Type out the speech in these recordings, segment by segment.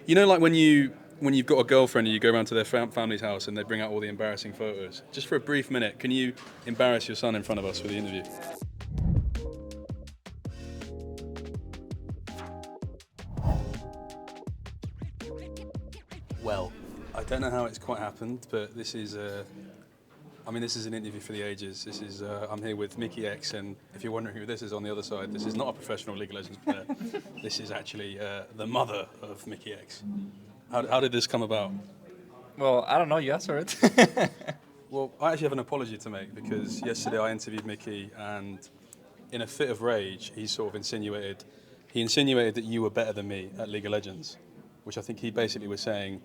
You know, like when you've got a girlfriend and you go around to their family's house and they bring out all the embarrassing photos. Just for a brief minute, can you embarrass your son in front of us for the interview? Well, I don't know how it's quite happened, but this is this is an interview for the ages. This is I'm here with Mikyx, and if you're wondering who this is on the other side, this is not a professional League of Legends player. This is actually the mother of Mikyx. How did this come about? Well, I don't know. You answer it. Well, I actually have an apology to make because yesterday I interviewed Miky, and in a fit of rage, he sort of insinuated that you were better than me at League of Legends, which I think he basically was saying,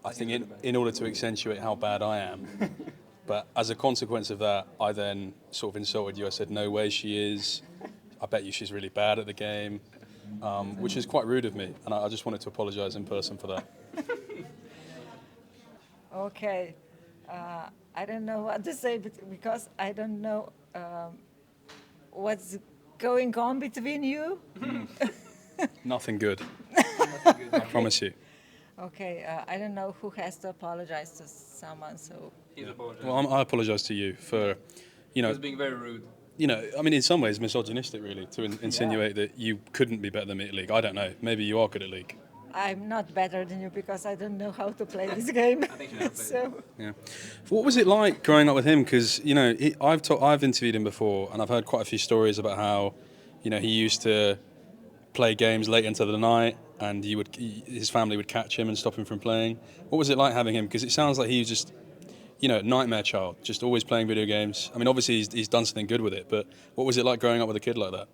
I think in order to accentuate how bad I am. But as a consequence of that, I then sort of insulted you. I said, no way she is. I bet you she's really bad at the game, which is quite rude of me. And I just wanted to apologise in person for that. Okay. I don't know what to say because I don't know what's going on between you. Nothing good. I promise you. Okay, I don't know who has to apologize to someone, so... He's apologizing. Well, I apologise to you for, He was being very rude. In some ways misogynistic, really, to insinuate that you couldn't be better than me at League. I don't know. Maybe you are good at League. I'm not better than you because I don't know how to play this game. I think you know how to play So, Yeah. What was it like growing up with him? Because I've interviewed him before, and I've heard quite a few stories about how, he used to play games late into the night, and his family would catch him and stop him from playing. What was it like having him? Because it sounds like he was just, nightmare child, just always playing video games. I mean, obviously he's done something good with it, but what was it like growing up with a kid like that?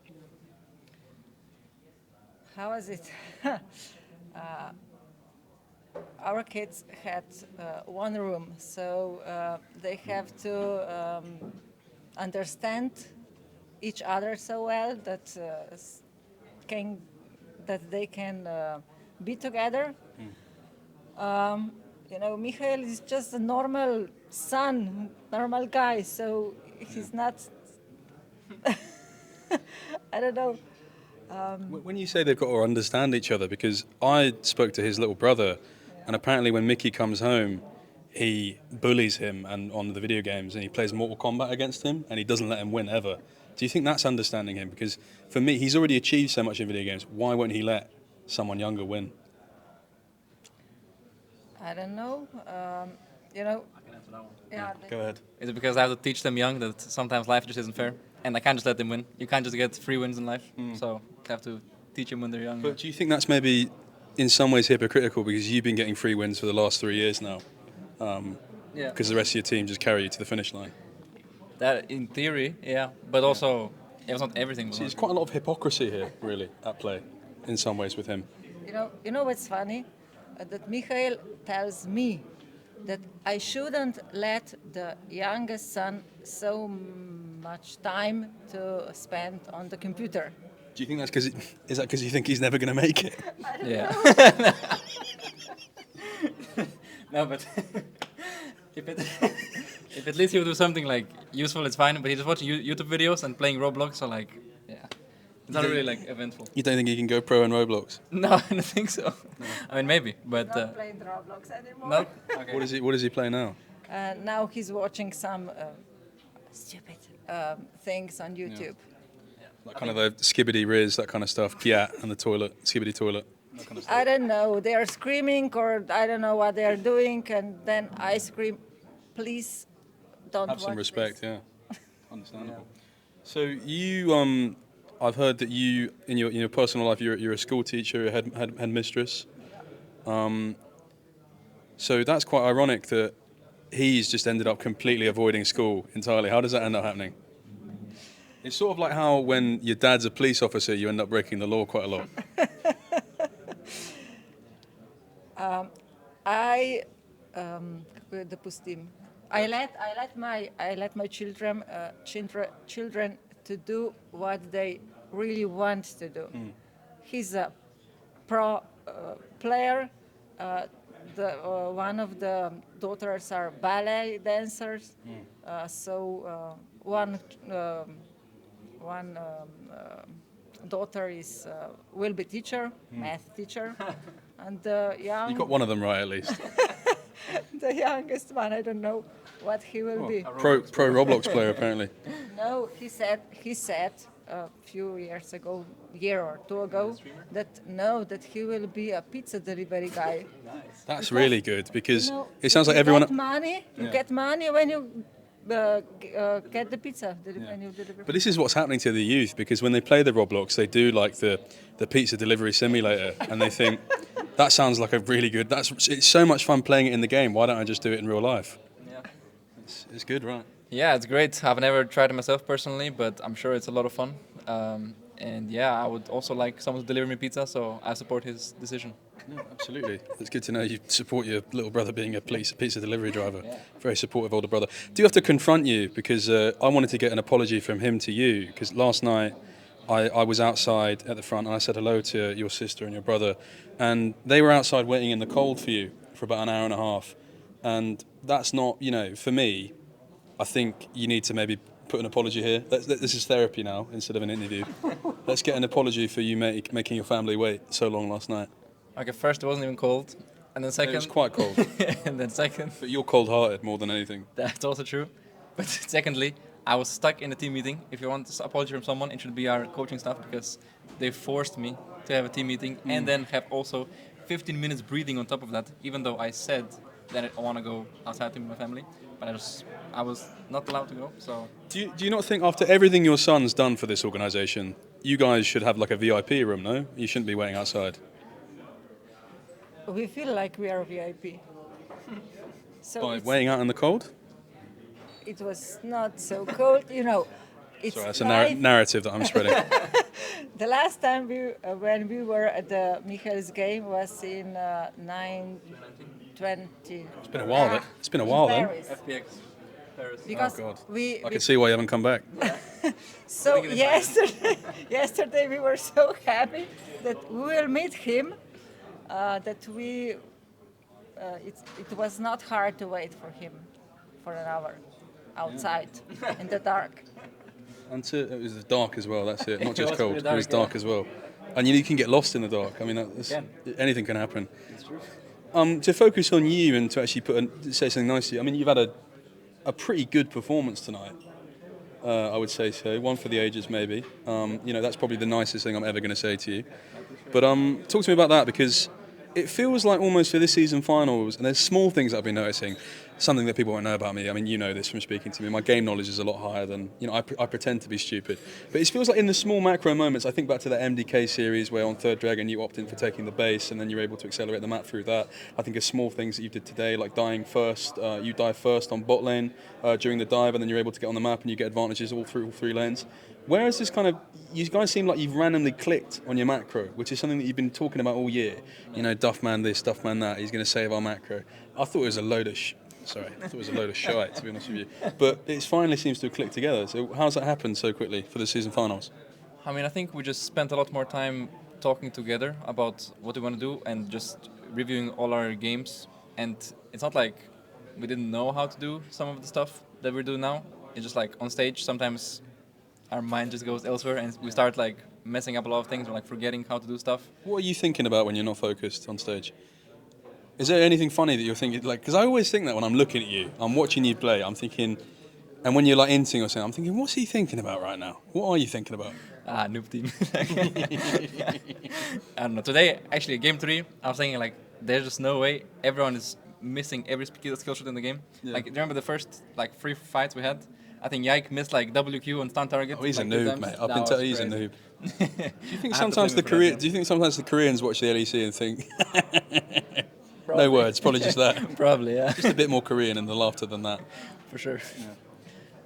how was it? Our kids had one room, so they have to understand each other so well that they can be together. Michael is just a normal son, normal guy, so he's not. I don't know. When you say they've got to understand each other, because I spoke to his little brother, and apparently when Miky comes home, he bullies him and on the video games, and he plays Mortal Kombat against him, and he doesn't let him win ever. Do you think that's understanding him? Because for me, he's already achieved so much in video games. Why won't he let someone younger win? I don't know. I can answer that one. Yeah. Go ahead. Is it because I have to teach them young that sometimes life just isn't fair? And I can't just let them win. You can't just get free wins in life. So I have to teach them when they're young. But do you think that's maybe in some ways hypocritical because you've been getting free wins for the last 3 years now? Yeah. Because the rest of your team just carry you to the finish line. That, in theory, yeah. But also, it was not everything. See, there's quite a lot of hypocrisy here, really, at play, in some ways with him. You know what's funny? That Michael tells me that I shouldn't let the youngest son so much time to spend on the computer. Do you think that's because you think he's never going to make it? Yeah. No, but if at least he would do something like useful, it's fine. But he's just watching YouTube videos and playing Roblox, so like, yeah, it's not really like eventful. You don't think he can go pro in Roblox? No, I don't think so. No. I mean, maybe, but Not playing Roblox anymore. no. Okay. What does he play now? Now he's watching some stupid things on YouTube. Like kind of the skibbity riz, that kind of stuff. Kiat and the toilet, skibbity toilet. That kind of stuff. I don't know. They are screaming, or I don't know what they are doing, and then I scream, "Please, don't Have some watch respect, this." yeah. Understandable. So you, I've heard that you, in your personal life, you're a school teacher, a headmistress. So that's quite ironic that he's just ended up completely avoiding school entirely. How does that end up happening? It's sort of like how when your dad's a police officer, you end up breaking the law quite a lot. I let my children to do what they really want to do. He's a pro player. One of the daughters are ballet dancers. One daughter will be teacher, math teacher, And the You got one of them right at least. the youngest one, I don't know what he will be. Pro Roblox player apparently. No, he said a few years ago, year or two ago, that he will be a pizza delivery guy. That's really good because You know, it sounds like you everyone. get money. You get money when you get the pizza. When you deliver. But this is what's happening to the youth because when they play the Roblox, they do like the pizza delivery simulator, and they think that sounds like a really good. It's so much fun playing it in the game. Why don't I just do it in real life? Yeah. It's good, right? Yeah, it's great. I've never tried it myself personally, but I'm sure it's a lot of fun. And yeah, I would also like someone to deliver me pizza, so I support his decision. Yeah, absolutely. It's good to know you support your little brother being a pizza delivery driver. Yeah. Very supportive older brother. Do you have to confront you? Because I wanted to get an apology from him to you. Because last night I was outside at the front and I said hello to your sister and your brother. And they were outside waiting in the cold for you for about an hour and a half. And that's not, for me, I think you need to maybe put an apology here. This is therapy now instead of an interview. Let's get an apology for you making your family wait so long last night. Okay, first it wasn't even cold, and then second... It was quite cold. and then second... But you're cold-hearted more than anything. That's also true. But secondly, I was stuck in a team meeting. If you want an apology from someone, it should be our coaching staff because they forced me to have a team meeting and then have also 15 minutes breathing on top of that, even though I said that I want to go outside to meet my family. But I was not allowed to go, so... Do you not think after everything your son's done for this organisation, you guys should have like a VIP room, no? You shouldn't be waiting outside. We feel like we are VIP. So By waiting out in the cold? it was not so cold, It's Sorry, that's a live. narrative that I'm spreading. The last time when we were at the Mikyx game was in 9/20. It's been a while. It's been a while then. Paris. FPX, Paris. Because Oh God. we I can see why you haven't come back. so yesterday we were so happy that we will meet him. It was not hard to wait for him for an hour outside in the dark. And it was dark as well. That's it. Not It just was cold. pretty It was dark, dark as well. And you can get lost in the dark. I mean, anything can happen. To focus on you and to actually say something nice to you. I mean, you've had a pretty good performance tonight. I would say so. One for the ages, maybe. That's probably the nicest thing I'm ever going to say to you. But talk to me about that because it feels like almost for this season finals, and there's small things that I've been noticing, something that people won't know about me. I mean, you know this from speaking to me. My game knowledge is a lot higher than, I pretend to be stupid. But it feels like in the small macro moments, I think back to the MDK series where on Third Dragon you opt in for taking the base and then you're able to accelerate the map through that. I think of small things that you did today, like dying first. You dive first on bot lane during the dive and then you're able to get on the map and you get advantages all through all three lanes. Where is this you guys seem like you've randomly clicked on your macro, which is something that you've been talking about all year. Duffman this, Duffman that, he's going to save our macro. I thought it was a load of shite, to be honest with you. But it finally seems to have clicked together. So how's that happened so quickly for the season finals? I mean, I think we just spent a lot more time talking together about what we want to do and just reviewing all our games. And it's not like we didn't know how to do some of the stuff that we're doing now. It's just like on stage, sometimes our mind just goes elsewhere and we start like messing up a lot of things or like forgetting how to do stuff. What are you thinking about when you're not focused on stage? Is there anything funny that you're thinking, because I always think that when I'm looking at you, I'm watching you play, I'm thinking, and when you're like inting or something, I'm thinking, what's he thinking about right now? What are you thinking about? Noob team. I don't know. Today, actually, game 3, I was thinking like, there's just no way everyone is missing every skill shot in the game. Yeah. Like, remember the first 3 fights we had? I think Mikyx missed like WQ on stun target. Oh, he's a like, noob, mate. I've been telling you he's a noob. Do you think sometimes the Koreans watch the LEC and think, Probably. no words, probably just that. Probably, yeah. Just a bit more Korean in the laughter than that. For sure.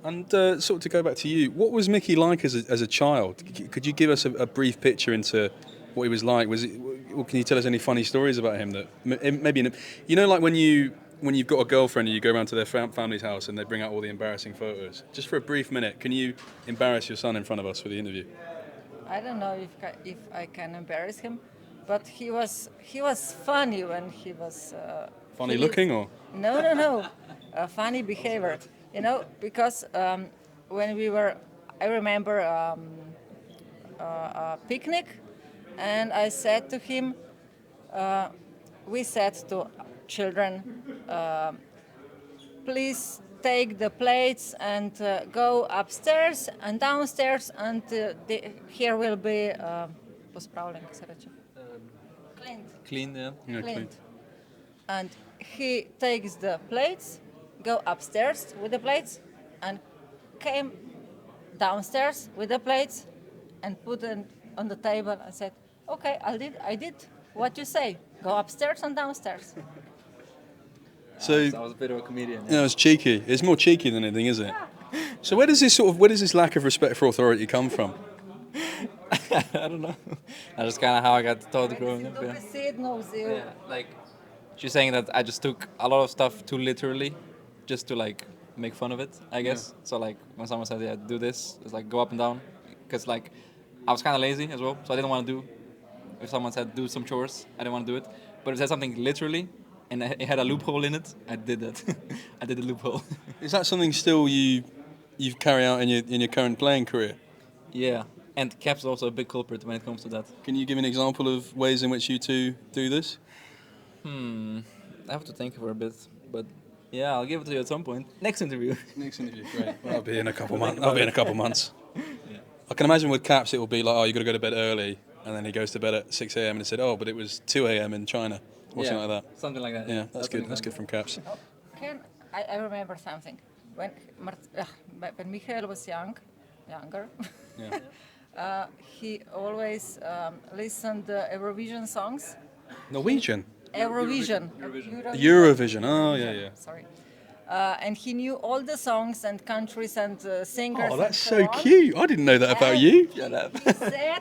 And sort of to go back to you, what was Miky like as a child? Could you give us a brief picture into what he was like? Or can you tell us any funny stories about him that maybe like when you've got a girlfriend and you go around to their family's house and they bring out all the embarrassing photos. Just for a brief minute, can you embarrass your son in front of us for the interview? I don't know if I can embarrass him, but he was funny when he was Funny looking or? No, funny behavior. Because when we were, I remember a picnic, and I said to him, we said to children, please take the plates and go upstairs and downstairs, and here will be pospravljanje, kako se reče? Cleaned. Clean, yeah. Yeah, Cleaned. And he takes the plates, go upstairs with the plates, and came downstairs with the plates and put them on the table and said, okay, I did what you say. Go upstairs and downstairs. So I was a bit of a comedian. yeah, it's cheeky. It's more cheeky than anything, is it? So where does this lack of respect for authority come from? I don't know. That's just kind of how I got taught growing up. Yeah. Yeah. Like she's saying that I just took a lot of stuff too literally, just to like make fun of it, I guess. So like when someone said, "Yeah, do this," it's like go up and down, because like I was kind of lazy as well, so I didn't want to do. If someone said do some chores, I didn't want to do it. But if it said something literally, and it had a loophole in it, I did that. I did the loophole. Is that something still you carry out in your current playing career? Yeah, and Caps is also a big culprit when it comes to that. Can you give an example of ways in which you two do this? I have to think for a bit, but yeah, I'll give it to you at some point. Next interview. Next interview, great. Well, I'll be in a couple months. I'll be in a couple months. Yeah. I can imagine with Caps it will be like, oh, you got to go to bed early, and then he goes to bed at 6 a.m. and he said, oh, but it was 2 a.m. in China, or something like that. Something like that. Yeah, that's good. That's good from Caps. I remember something. When Michael was younger, Yeah. he always listened to Eurovision songs. Norwegian. Eurovision. Eurovision. Oh, yeah. Sorry. And he knew all the songs and countries and singers. Oh, that's and so on. cute. I didn't know that about you. Shut up.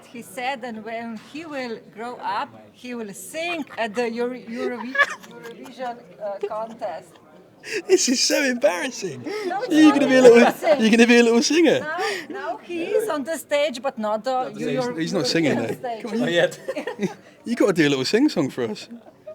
He said that when he will grow up, he will sing at the Eurovision contest. This is so embarrassing. No, it's You're not gonna be a little. embarrassing. You're gonna be a little singer. Now he is on the stage, but not the He's not singing Eurovision though. stage. Come on, Not yet. you got to do a little sing song for us.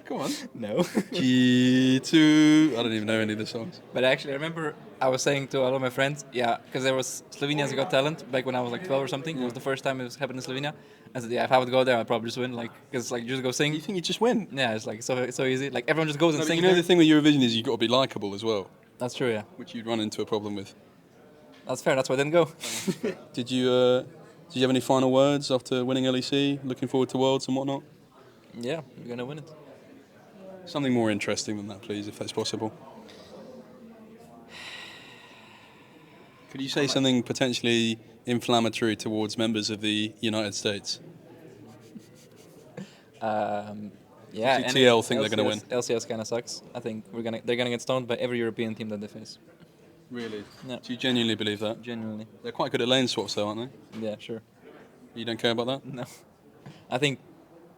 Come on. No. G2. I don't even know any of the songs. But actually, I remember I was saying to a lot of my friends, yeah, because there was Slovenia's Got Talent back when I was like 12 or something. It was the first time it was happening in Slovenia. I said, yeah, if I would go there, I'd probably just win. Like, because like you just go sing. You think you just win? Yeah, it's like so easy. Like everyone just goes and No, but sings. you know there. the thing with Eurovision is you've got to be likable as well, That's true, yeah. which you'd run into a problem with. That's fair. That's why I didn't go. Did you have any final words after winning LEC? Looking forward to Worlds and whatnot? Yeah, we're gonna win it. Something more interesting than that, please, if that's possible. Could you say something potentially inflammatory towards members of the United States? Yeah. Obviously TL think they're gonna win. LCS kind of sucks. I think they're gonna get stoned by every European team that they face. Really? Yeah. Do you genuinely believe that? Genuinely. They're quite good at lane swaps, though, aren't they? Yeah, sure. You don't care about that? No. I think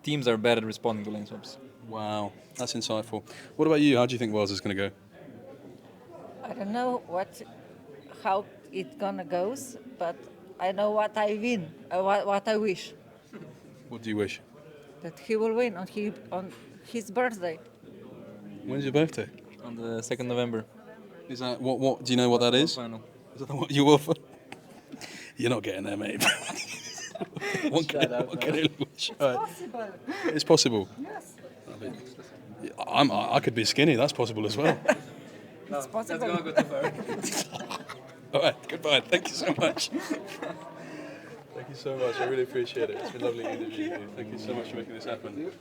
teams are better at responding to lane swaps. Wow, that's insightful. What about you? How do you think Wales is going to go? I don't know how it gonna goes, but I know what I win, what I wish, What do you wish? that he will win on his birthday. When's your birthday? On the 2nd November. Is that what? Do you know what that is? Final. Is that what you offer? You're not getting there, mate. What can I wish? All right. Possible. It's possible. Yes, I could be skinny. That's possible as well. it's possible. Let's go too far. All right. Goodbye. Thank you so much. Thank you so much. I really appreciate it. It's been lovely interviewing you. Thank you so much for making this happen.